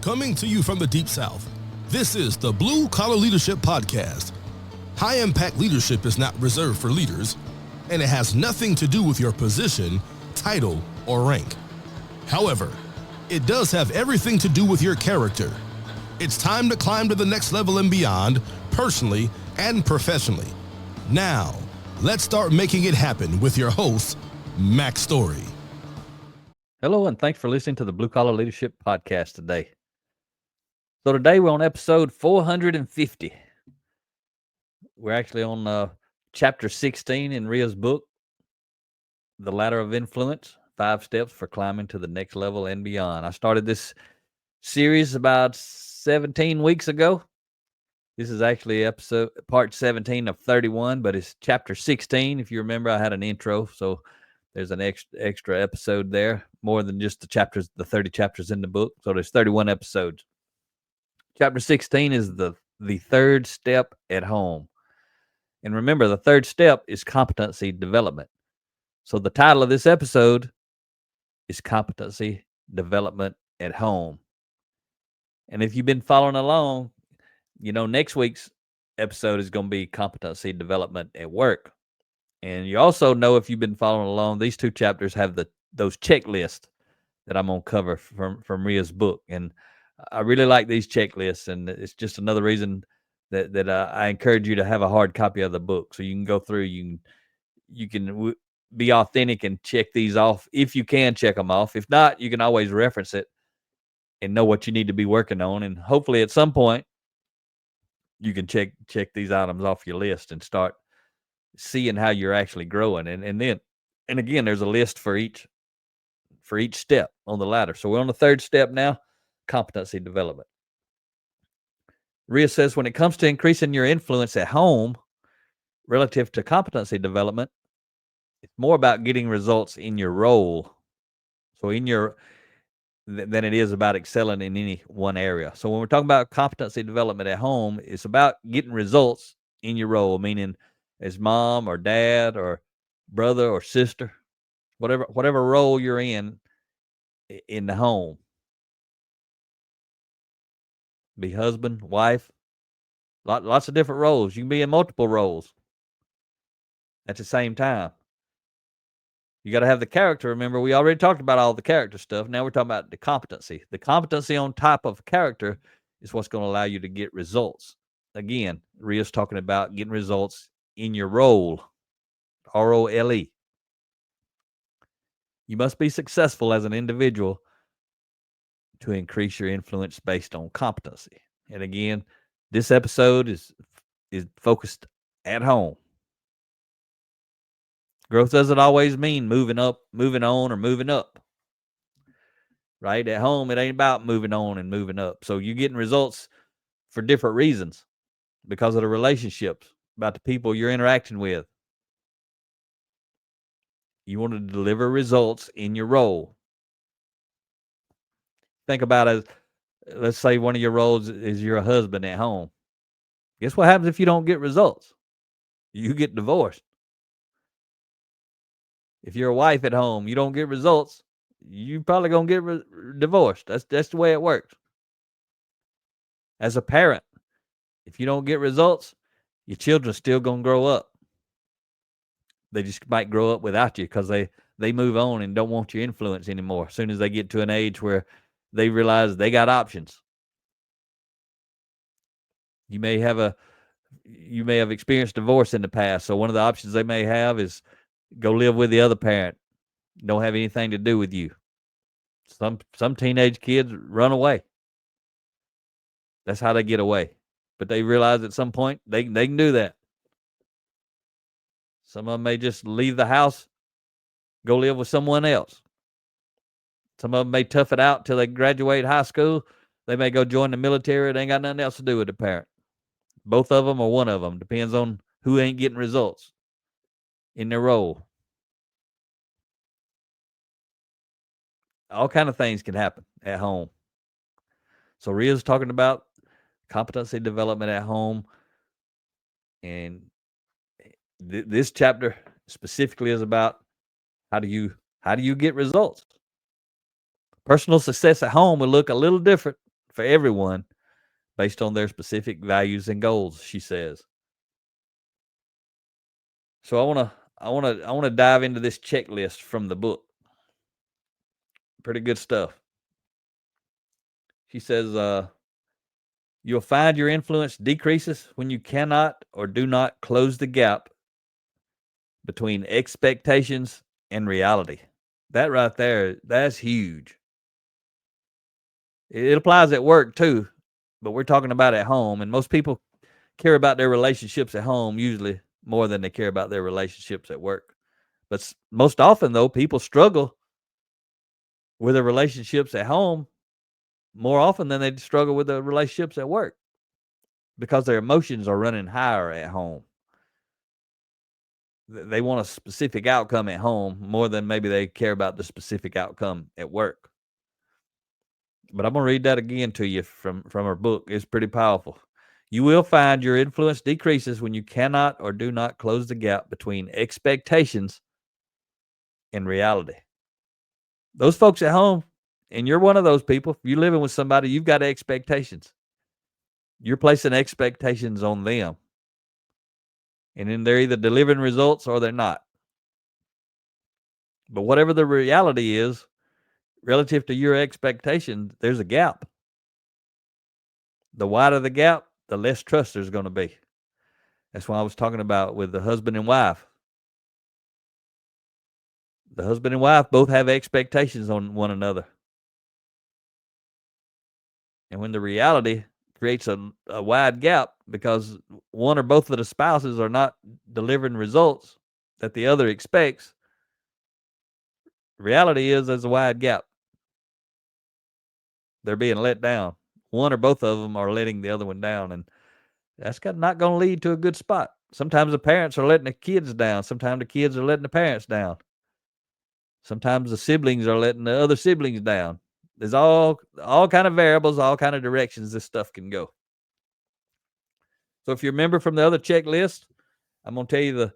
Coming to you from the Deep South, this is the Blue Collar Leadership Podcast. High-impact leadership is not reserved for leaders, and it has nothing to do with your position, title, or rank. However, it does have everything to do with your character. It's time to climb to the next level and beyond, personally and professionally. Now, let's start making it happen with your host, Max Story. Hello, and thanks for listening to the Blue Collar Leadership Podcast today. So today we're on episode 450. We're actually on chapter 16 in Ria's book, The Ladder of Influence, 5 Steps for Climbing to the Next Level and Beyond. I started this series about 17 weeks ago. This is actually part 17 of 31, but it's chapter 16. If you remember, I had an intro, so there's an extra episode there, more than just the 30 chapters in the book. So there's 31 episodes. Chapter 16 is the third step at home. And remember, the third step is competency development. So the title of this episode is Competency Development at Home. And if you've been following along, you know next week's episode is going to be Competency Development at Work. And you also know, if you've been following along, these two chapters have those checklists that I'm going to cover from Ria's book. And I really like these checklists, and it's just another reason that I encourage you to have a hard copy of the book, so you can go through, you can be authentic and check these off. If you can check them off. If not, you can always reference it and know what you need to be working on. And hopefully at some point you can check these items off your list and start seeing how you're actually growing. And again, there's a list for each step on the ladder. So we're on the third step now, competency development. Ria says, when it comes to increasing your influence at home relative to competency development, it's more about getting results in your role. So than it is about excelling in any one area. So when we're talking about competency development at home, it's about getting results in your role, meaning as mom or dad or brother or sister, whatever role you're in the home. Be husband, wife, lots of different roles. You can be in multiple roles at the same time. You got to have the character. Remember, we already talked about all the character stuff. Now we're talking about the competency. The competency on top of character is what's going to allow you to get results. Again, Ria's talking about getting results in your role, ROLE. You must be successful as an individual to increase your influence based on competency. And again, this episode is focused at home. Growth doesn't always mean moving up, moving on, or moving up. Right? At home, it ain't about moving on and moving up. So you're getting results for different reasons, because of the relationships, about the people you're interacting with. You want to deliver results in your role. Think about it. Let's say one of your roles is you're a husband at home. Guess what happens if you don't get results? You get divorced. If you're a wife at home, you don't get results, you probably going to get divorced. That's the way it works. As a parent, if you don't get results, your children still going to grow up. They just might grow up without you because they move on and don't want your influence anymore as soon as they get to an age where they realize they got options. You may have experienced divorce in the past, so one of the options they may have is go live with the other parent. Don't have anything to do with you. Some teenage kids run away. That's how they get away. But they realize at some point they can do that. Some of them may just leave the house, go live with someone else. Some of them may tough it out till they graduate high school. They may go join the military. They ain't got nothing else to do with the parent. Both of them or one of them. Depends on who ain't getting results in their role. All kind of things can happen at home. So Ria's talking about competency development at home. And this chapter specifically is about how do you get results. Personal success at home will look a little different for everyone based on their specific values and goals, she says. So I want to dive into this checklist from the book. Pretty good stuff. She says, you'll find your influence decreases when you cannot or do not close the gap between expectations and reality. That right there, that's huge. It applies at work too, but we're talking about at home. And most people care about their relationships at home usually more than they care about their relationships at work. But most often, though, people struggle with their relationships at home more often than they struggle with the relationships at work because their emotions are running higher at home. They want a specific outcome at home more than maybe they care about the specific outcome at work. But I'm going to read that again to you from her book. It's pretty powerful. You will find your influence decreases when you cannot or do not close the gap between expectations and reality. Those folks at home, and you're one of those people, if you're living with somebody, you've got expectations. You're placing expectations on them. And then they're either delivering results or they're not. But whatever the reality is, relative to your expectations, there's a gap. The wider the gap, the less trust there's going to be. That's why I was talking about with the husband and wife. The husband and wife both have expectations on one another. And when the reality creates a wide gap because one or both of the spouses are not delivering results that the other expects, reality is there's a wide gap. They're being let down. One or both of them are letting the other one down, and that's not going to lead to a good spot. Sometimes the parents are letting the kids down. Sometimes the kids are letting the parents down. Sometimes the siblings are letting the other siblings down. There's all kind of variables, all kind of directions this stuff can go. So if you remember from the other checklist, I'm gonna tell you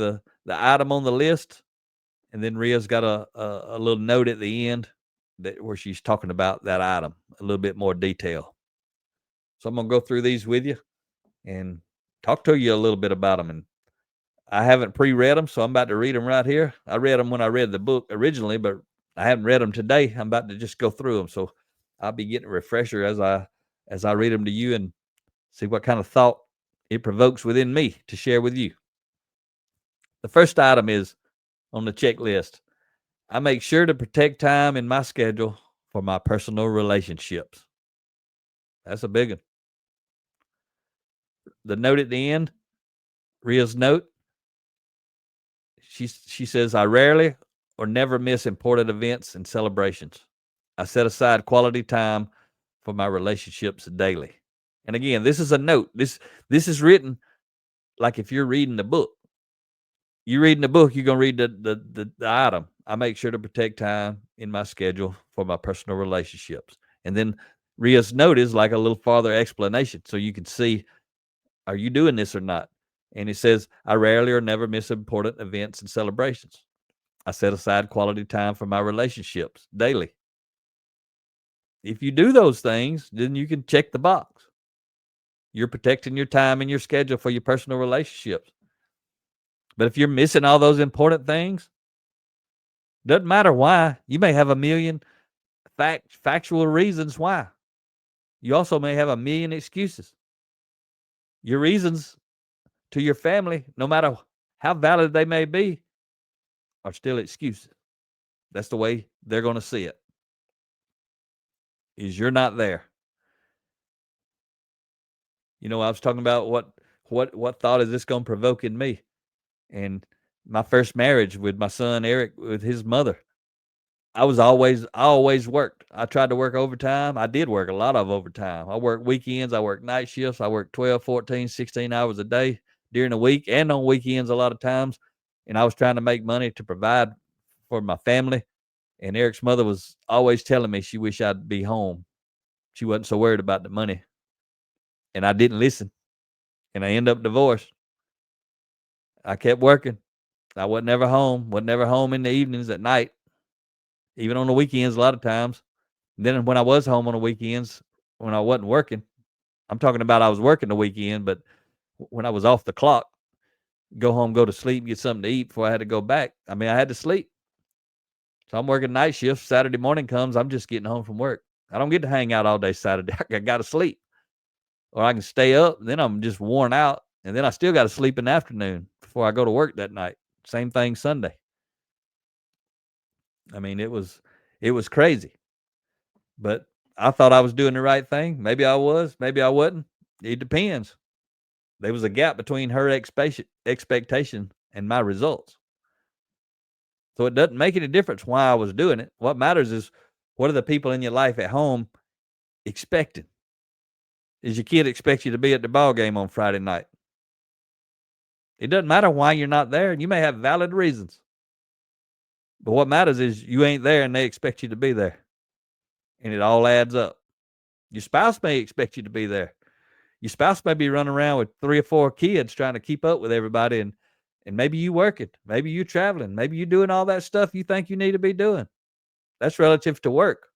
the item on the list, and then Ria's got a little note at the end where she's talking about that item a little bit more detail. So I'm gonna go through these with you and talk to you a little bit about them. And I haven't pre-read them, so I'm about to read them right here. I read them when I read the book originally, but I haven't read them today. I'm about to just go through them, so I'll be getting a refresher as I read them to you and see what kind of thought it provokes within me to share with you. The first item is on the checklist. I make sure to protect time in my schedule for my personal relationships. That's a big one. The note at the end, Ria's note, she says, I rarely or never miss important events and celebrations. I set aside quality time for my relationships daily. And again, this is a note. This is written like if you're reading the book. You're reading the book, you're going to read the item. I make sure to protect time in my schedule for my personal relationships. And then Ria's note is like a little farther explanation so you can see, are you doing this or not? And it says, I rarely or never miss important events and celebrations. I set aside quality time for my relationships daily. If you do those things, then you can check the box. You're protecting your time and your schedule for your personal relationships. But if you're missing all those important things, doesn't matter why. You may have a million factual reasons why. You also may have a million excuses. Your reasons to your family, no matter how valid they may be, are still excuses. That's the way they're going to see it. Is you're not there. You know, I was talking about what thought is this going to provoke in me? And my first marriage with my son Eric, with his mother, I always worked. I tried to work overtime. I did work a lot of overtime. I worked weekends. I worked night shifts. I worked 12, 14, 16 hours a day during the week and on weekends a lot of times. And I was trying to make money to provide for my family. And Eric's mother was always telling me she wished I'd be home. She wasn't so worried about the money. And I didn't listen. And I ended up divorced. I kept working. I wasn't ever home. Wasn't ever home in the evenings at night. Even on the weekends, a lot of times. Then when I was home on the weekends, when I wasn't working. I'm talking about I was working the weekend, but when I was off the clock, go home, go to sleep, get something to eat before I had to go back. I mean, I had to sleep. So I'm working night shifts. Saturday morning comes, I'm just getting home from work. I don't get to hang out all day Saturday. I got to sleep. Or I can stay up, and then I'm just worn out, and then I still got to sleep in the afternoon before I go to work that night. Same thing Sunday. I mean, it was crazy. But I thought I was doing the right thing. Maybe I was, maybe I wasn't. It depends. There was a gap between her expectation and my results. So it doesn't make any difference why I was doing it. What matters is, what are the people in your life at home expecting? Is your kid expect you to be at the ball game on Friday night? It doesn't matter why you're not there. You may have valid reasons. But what matters is you ain't there and they expect you to be there. And it all adds up. Your spouse may expect you to be there. Your spouse may be running around with 3 or 4 kids trying to keep up with everybody, and maybe you working, maybe you traveling, maybe you doing all that stuff you think you need to be doing. That's relative to work.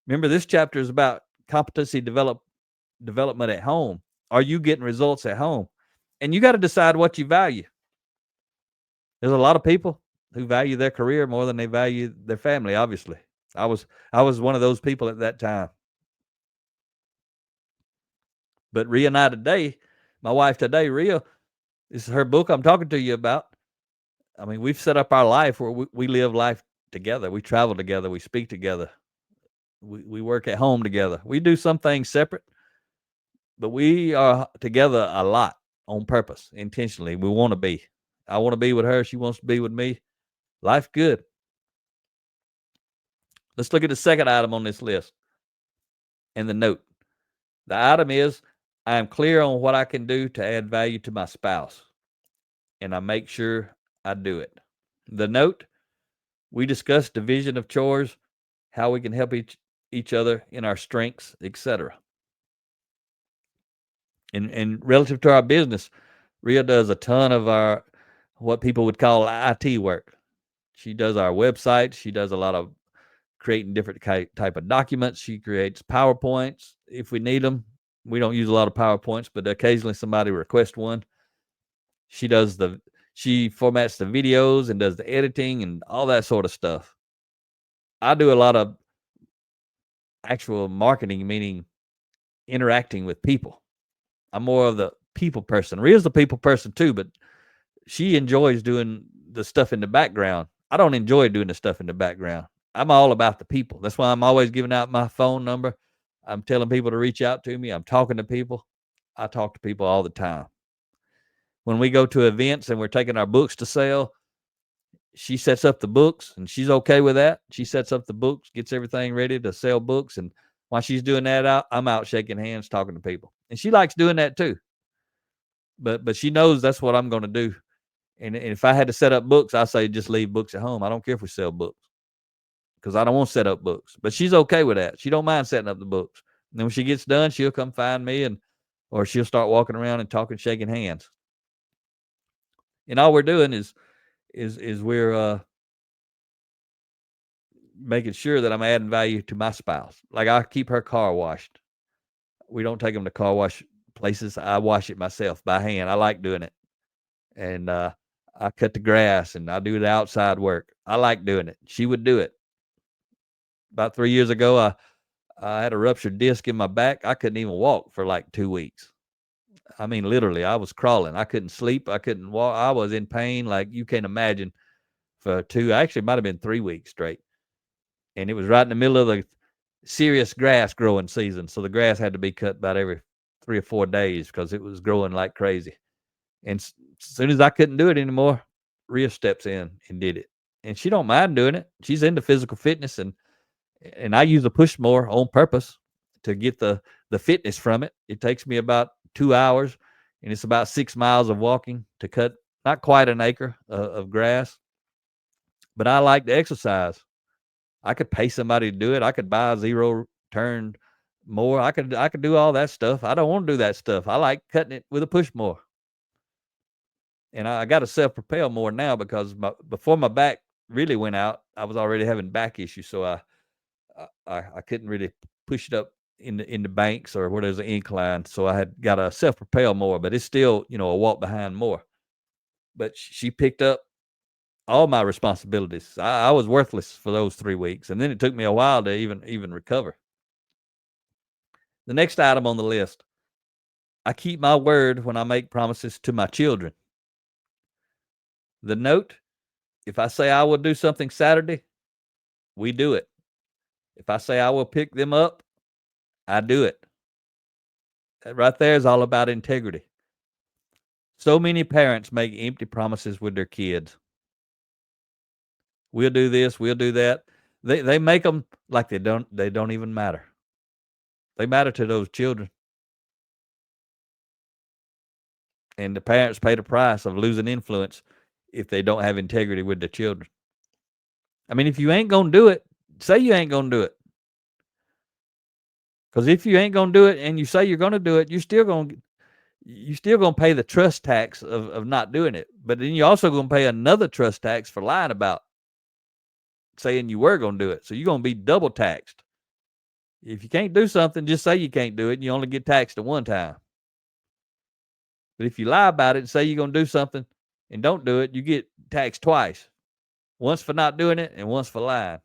Remember, this chapter is about competency development at home. Are you getting results at home? And you got to decide what you value. There's a lot of people who value their career more than they value their family, obviously. I was one of those people at that time. But Rhea and I today, my wife today, Rhea, this is her book I'm talking to you about. I mean, we've set up our life where we live life together. We travel together. We speak together. We work at home together. We do some things separate, but we are together a lot on purpose, intentionally. We want to be. I want to be with her. She wants to be with me. Life good. Let's look at the second item on this list and the note. The item is, I am clear on what I can do to add value to my spouse, and I make sure I do it. The note, we discuss division of chores, how we can help each other in our strengths, etc. And relative to our business, Rhea does a ton of our what people would call IT work. She does our website. She does a lot of creating different type of documents. She creates PowerPoints if we need them. We don't use a lot of PowerPoints, but occasionally somebody requests one. She formats the videos and does the editing and all that sort of stuff. I do a lot of actual marketing, meaning interacting with people. I'm more of the people person. Rhea's the people person too, but she enjoys doing the stuff in the background. I don't enjoy doing the stuff in the background. I'm all about the people. That's why I'm always giving out my phone number. I'm telling people to reach out to me. I'm talking to people. I talk to people all the time. When we go to events and we're taking our books to sell, she sets up the books and she's okay with that. She sets up the books, gets everything ready to sell books. And while she's doing that, I'm out shaking hands, talking to people. And she likes doing that too. But she knows that's what I'm going to do. And if I had to set up books, I say just leave books at home. I don't care if we sell books because I don't want to set up books. But she's okay with that. She don't mind setting up the books. And then when she gets done, she'll come find me or she'll start walking around and talking, shaking hands. And all we're doing is we're making sure that I'm adding value to my spouse. Like I keep her car washed. We don't take them to car wash places. I wash it myself by hand. I like doing it. And I cut the grass and I do the outside work. I like doing it. She would do it. About 3 years ago, I had a ruptured disc in my back. I couldn't even walk for like 2 weeks. I mean, literally, I was crawling. I couldn't sleep. I couldn't walk. I was in pain like you can't imagine for actually it might have been 3 weeks straight. And it was right in the middle of the serious grass growing season. So the grass had to be cut about every 3 or 4 days because it was growing like crazy. And as soon as I couldn't do it anymore, Rhea steps in and did it. And she don't mind doing it. She's into physical fitness, and I use a push more on purpose to get the fitness from it. It takes me about 2 hours, and it's about 6 miles of walking to cut not quite an acre of grass. But I like to exercise. I could pay somebody to do it. I could buy a zero turn mower. I could do all that stuff. I don't want to do that stuff. I like cutting it with a push mower. And I got to self-propel more now because before my back really went out, I was already having back issues. So I couldn't really push it up in the banks or where there's an incline. So I had got to self-propel more, but it's still, a walk behind more. But she picked up all my responsibilities. I was worthless for those 3 weeks, and then it took me a while to even recover. The next item on the list, I keep my word when I make promises to my children. The note, if I say I will do something Saturday, we do it. If I say I will pick them up, I do it. That right there is all about integrity. So many parents make empty promises with their kids. We'll do this, we'll do that. They make them like they don't even matter. They matter to those children. And the parents pay the price of losing influence if they don't have integrity with their children. I mean, if you ain't going to do it, say you ain't going to do it. Because if you ain't going to do it and you say you're going to do it, you're still going to pay the trust tax of not doing it. But then you're also going to pay another trust tax for lying about saying you were going to do it. So you're going to be double taxed. If you can't do something, just say you can't do it, and you only get taxed at one time. But if you lie about it and say you're going to do something and don't do it, you get taxed twice. Once for not doing it and once for lying.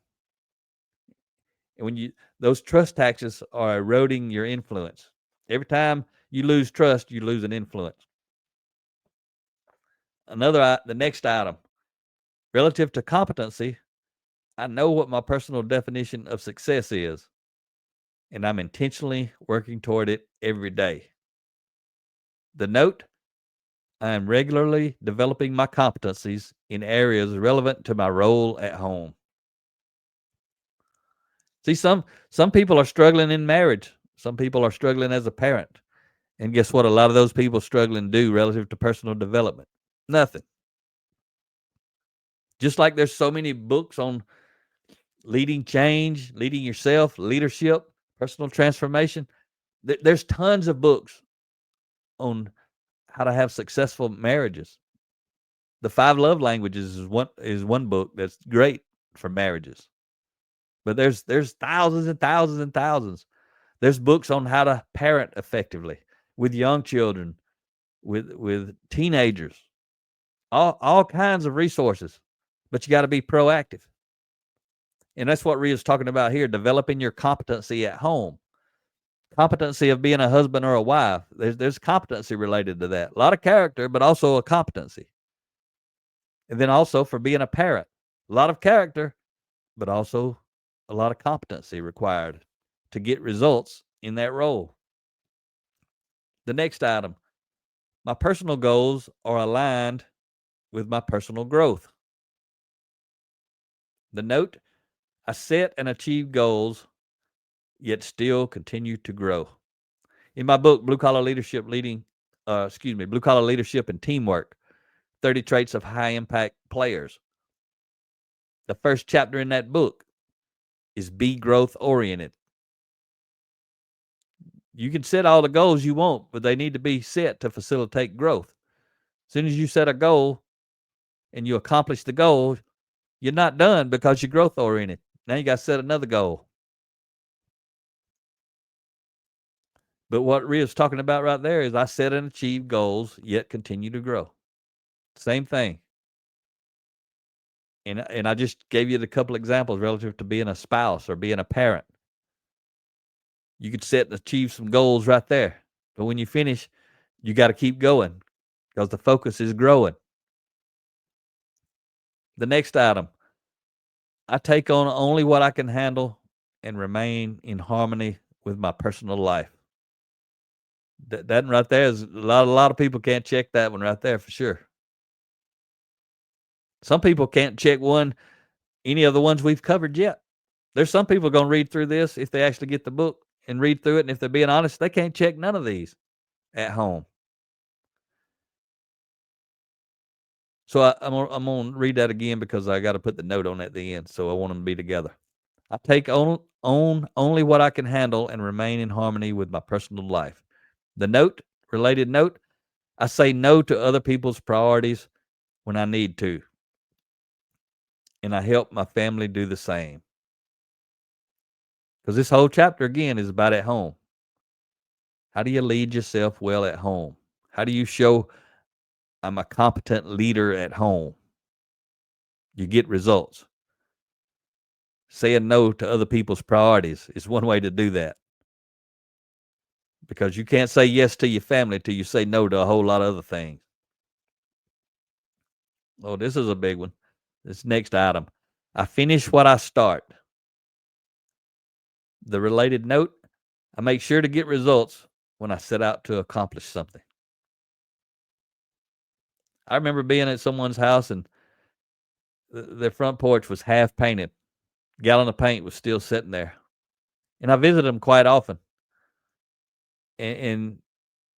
And when those trust taxes are eroding your influence. Every time you lose trust, you lose an influence. The next item, relative to competency, I know what my personal definition of success is, and I'm intentionally working toward it every day. The note, I am regularly developing my competencies in areas relevant to my role at home. See, some people are struggling in marriage. Some people are struggling as a parent. And guess what? A lot of those people struggling do relative to personal development. Nothing. Just like there's so many books on leading change, leading yourself, leadership, personal transformation. There's tons of books on how to have successful marriages. The 5 love languages is one book that's great for marriages. But there's thousands and thousands and thousands. There's books on how to parent effectively with young children, with teenagers, all kinds of resources. But you got to be proactive. And that's what Ria's talking about here, developing your competency at home. Competency of being a husband or a wife. There's competency related to that. A lot of character, but also a competency. And then also for being a parent. A lot of character, but also a lot of competency required to get results in that role. The next item, my personal goals are aligned with my personal growth. The note, I set and achieve goals, yet still continue to grow. In my book, Blue Collar Leadership Blue Collar Leadership and Teamwork, 30 Traits of High Impact Players. The first chapter in that book is be growth oriented. You can set all the goals you want, but they need to be set to facilitate growth. As soon as you set a goal and you accomplish the goal, you're not done because you're growth oriented. Now you got to set another goal. But what Ria's talking about right there is I set and achieve goals, yet continue to grow. Same thing. And I just gave you a couple examples relative to being a spouse or being a parent. You could set and achieve some goals right there. But when you finish, you got to keep going because the focus is growing. The next item, I take on only what I can handle and remain in harmony with my personal life. That right there is a lot of people can't check that one right there for sure. Some people can't check any of the ones we've covered yet. There's some people going to read through this if they actually get the book and read through it. And if they're being honest, they can't check none of these at home. So I'm going to read that again because I got to put the note on at the end. So I want them to be together. I take on only what I can handle and remain in harmony with my personal life. The related note, I say no to other people's priorities when I need to. And I help my family do the same. Because this whole chapter, again, is about at home. How do you lead yourself well at home? How do you show I'm a competent leader at home? You get results. Saying no to other people's priorities is one way to do that. Because you can't say yes to your family till you say no to a whole lot of other things. Oh, this is a big one. This next item. I finish what I start. The related note, I make sure to get results when I set out to accomplish something. I remember being at someone's house and their front porch was half painted. A gallon of paint was still sitting there. And I visited them quite often. And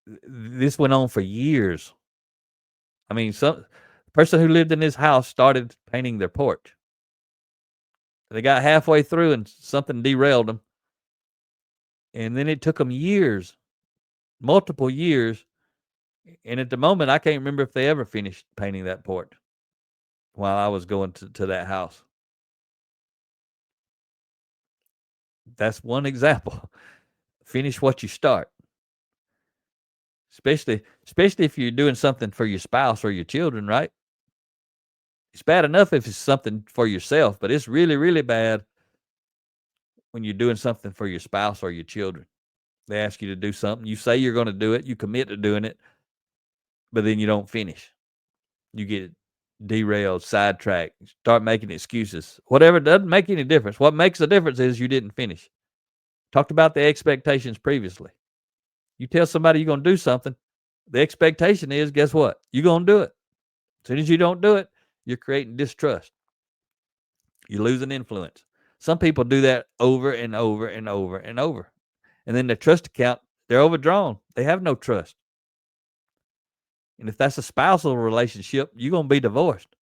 this went on for years. I mean, the person who lived in this house started painting their porch. They got halfway through and something derailed them. And then it took them years, multiple years. And at the moment, I can't remember if they ever finished painting that porch while I was going to that house. That's one example. Finish what you start. Especially if you're doing something for your spouse or your children, right? It's bad enough if it's something for yourself, but it's really, really bad when you're doing something for your spouse or your children. They ask you to do something. You say you're going to do it. You commit to doing it, but then you don't finish. You get derailed, sidetracked, start making excuses. Whatever, doesn't make any difference. What makes a difference is you didn't finish. Talked about the expectations previously. You tell somebody you're going to do something, the expectation is, guess what? You're going to do it. As soon as you don't do it, you're creating distrust. You're losing influence. Some people do that over and over and over and over. And then their trust account, they're overdrawn. They have no trust. And if that's a spousal relationship, you're going to be divorced.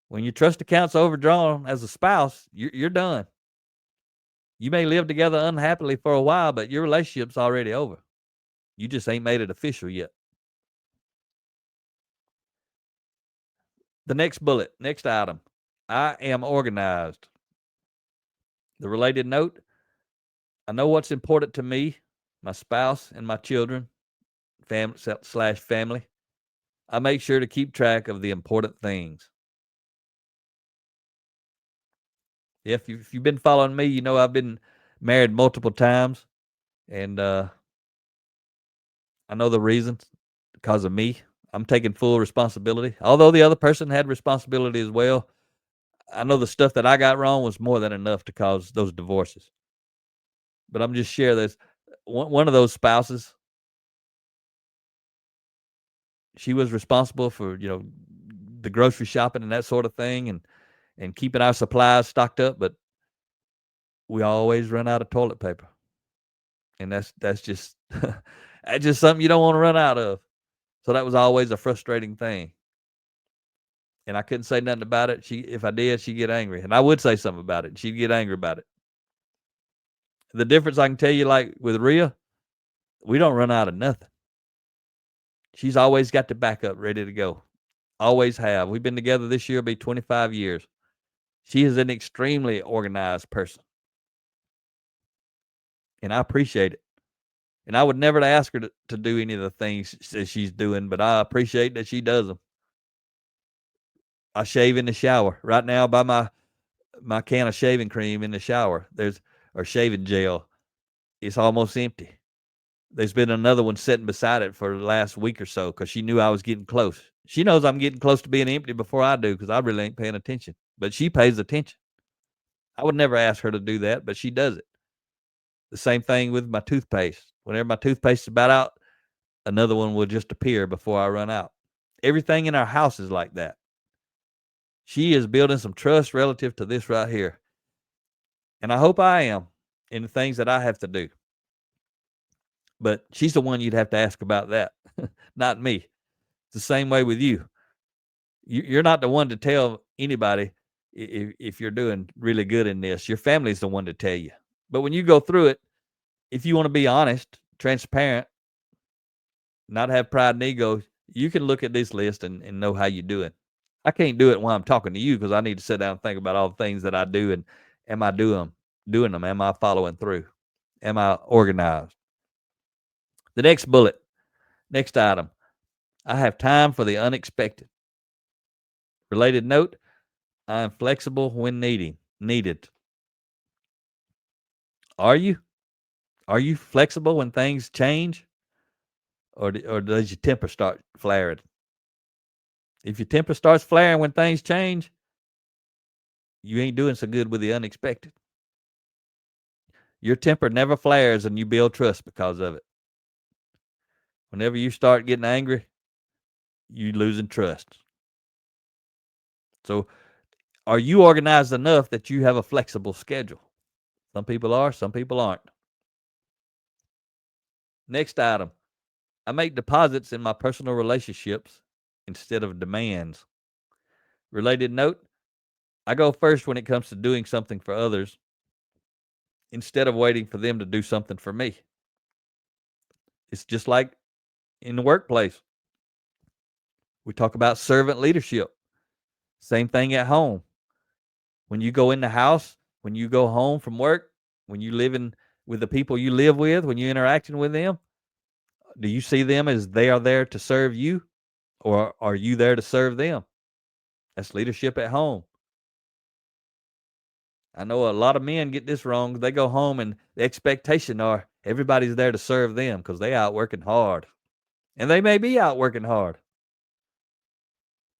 When your trust account's overdrawn as a spouse, you're done. You may live together unhappily for a while, but your relationship's already over. You just ain't made it official yet. The next bullet, next item. I am organized. The related note, I know what's important to me, my spouse, and my children, family. I make sure to keep track of the important things. If you've been following me, you know I've been married multiple times, and I know the reasons. Because of me. I'm taking full responsibility. Although the other person had responsibility as well, I know the stuff that I got wrong was more than enough to cause those divorces. But I'm just sharing this. One of those spouses, she was responsible for, the grocery shopping and that sort of thing, and keeping our supplies stocked up, but we always run out of toilet paper. And that's just that's just something you don't want to run out of. So that was always a frustrating thing. And I couldn't say nothing about it. If I did, she'd get angry. And I would say something about it. She'd get angry about it. The difference I can tell you, like with Rhea, we don't run out of nothing. She's always got the backup ready to go. Always have. We've been together this year, it'll be 25 years. She is an extremely organized person. And I appreciate it. And I would never ask her to do any of the things that she's doing, but I appreciate that she does them. I shave in the shower. Right now, by my can of shaving cream in the shower, or shaving gel, it's almost empty. There's been another one sitting beside it for the last week or so because she knew I was getting close. She knows I'm getting close to being empty before I do because I really ain't paying attention. But she pays attention. I would never ask her to do that, but she does it. The same thing with my toothpaste. Whenever my toothpaste is about out, another one will just appear before I run out. Everything in our house is like that. She is building some trust relative to this right here. And I hope I am in the things that I have to do. But she's the one you'd have to ask about that, not me. It's the same way with you. You're not the one to tell anybody if you're doing really good in this. Your family's the one to tell you. But when you go through it, if you want to be honest, transparent, not have pride and ego, you can look at this list and know how you're doing. I can't do it while I'm talking to you because I need to sit down and think about all the things that I do and am I doing doing them? Am I following through? Am I organized? The next bullet, next item, I have time for the unexpected. Related note, I am flexible when needed. Are you? Are you flexible when things change? Or does your temper start flaring? If your temper starts flaring when things change, you ain't doing so good with the unexpected. Your temper never flares and you build trust because of it. Whenever you start getting angry, you losing trust. So are you organized enough that you have a flexible schedule? Some people are, some people aren't. Next item, I make deposits in my personal relationships instead of demands. Related note, I go first when it comes to doing something for others instead of waiting for them to do something for me. It's just like in the workplace. We talk about servant leadership. Same thing at home. When you go in the house, when you go home from work, when you live in with the people you live with, when you're interacting with them, do you see them as they are there to serve you, or are you there to serve them? That's leadership at home. I know a lot of men get this wrong. They go home and the expectation are everybody's there to serve them because they out working hard. And they may be out working hard.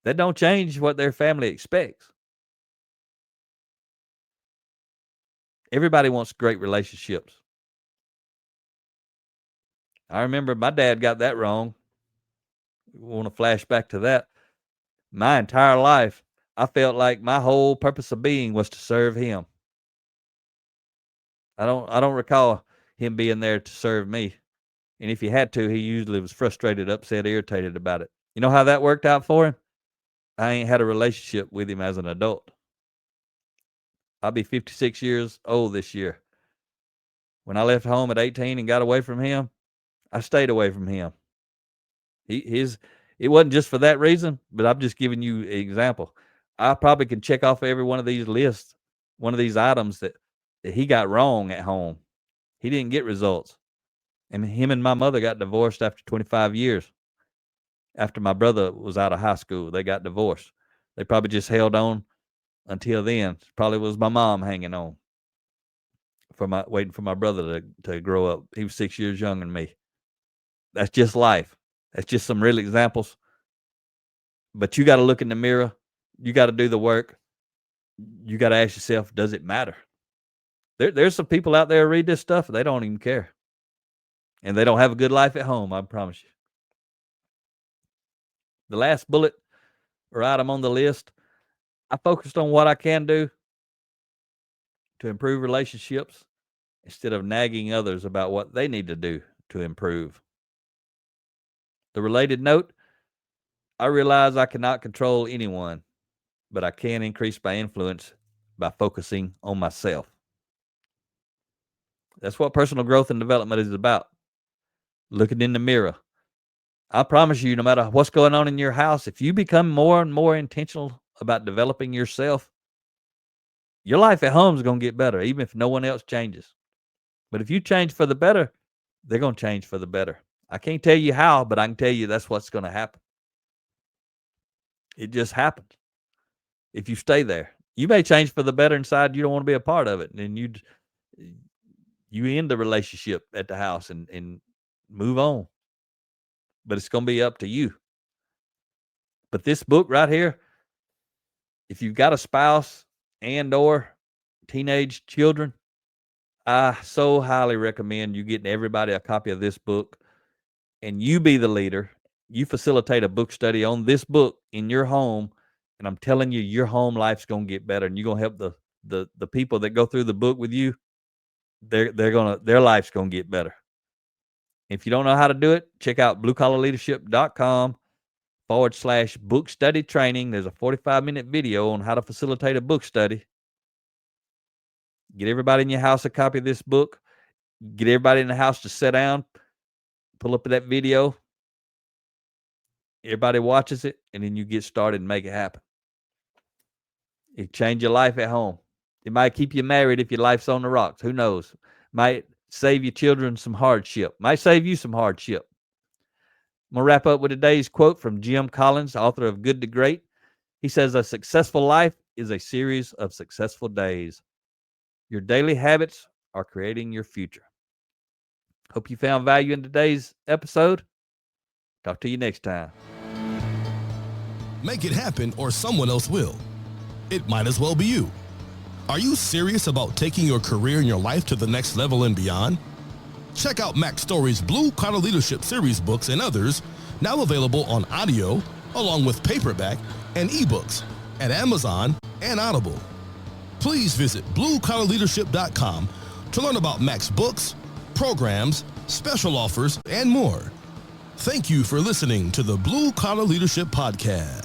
That don't change what their family expects. Everybody wants great relationships. I remember my dad got that wrong. Want to flash back to that. My entire life, I felt like my whole purpose of being was to serve him. I don't recall him being there to serve me. And if he had to, he usually was frustrated, upset, irritated about it. You know how that worked out for him? I ain't had a relationship with him as an adult. I'll be 56 years old this year. When I left home at 18 and got away from him, I stayed away from him. It wasn't just for that reason, but I'm just giving you an example. I probably can check off every one of these lists, one of these items that he got wrong at home. He didn't get results. And him and my mother got divorced after 25 years. After my brother was out of high school, they got divorced. They probably just held on until then. Probably was my mom hanging on waiting for my brother to grow up. He was 6 years younger than me. That's just life. That's just some real examples. But you got to look in the mirror. You got to do the work. You got to ask yourself, does it matter? There's some people out there who read this stuff, they don't even care. And they don't have a good life at home, I promise you. The last bullet or item on the list, I focused on what I can do to improve relationships instead of nagging others about what they need to do to improve. The related note, I realize I cannot control anyone, but I can increase my influence by focusing on myself. That's what personal growth and development is about. Looking in the mirror. I promise you, no matter what's going on in your house, if you become more and more intentional about developing yourself, your life at home is going to get better, even if no one else changes. But if you change for the better, they're going to change for the better. I can't tell you how, but I can tell you that's what's going to happen. It just happens. If you stay there, you may change for the better inside. You don't want to be a part of it. And you end the relationship at the house and move on. But it's going to be up to you. But this book right here, if you've got a spouse and or teenage children, I so highly recommend you getting everybody a copy of this book and you be the leader. You facilitate a book study on this book in your home. And I'm telling you, your home life's going to get better and you're going to help the people that go through the book with you. Their life's going to get better. If you don't know how to do it, check out bluecollarleadership.com/book study training. There's a 45-minute video on how to facilitate a book study. Get everybody in your house a copy of this book. Get everybody in the house to sit down, pull up that video. Everybody watches it, and then you get started and make it happen. It change your life at home. It might keep you married if your life's on the rocks. Who knows? Might save your children some hardship. Might save you some hardship. I'm going to wrap up with today's quote from Jim Collins, author of Good to Great. He says, a successful life is a series of successful days. Your daily habits are creating your future. Hope you found value in today's episode. Talk to you next time. Make it happen or someone else will. It might as well be you. Are you serious about taking your career and your life to the next level and beyond? Check out Mac Story's Blue Collar Leadership series books and others, now available on audio, along with paperback and ebooks at Amazon and Audible. Please visit bluecollarleadership.com to learn about Mac's books, programs, special offers, and more. Thank you for listening to the Blue Collar Leadership Podcast.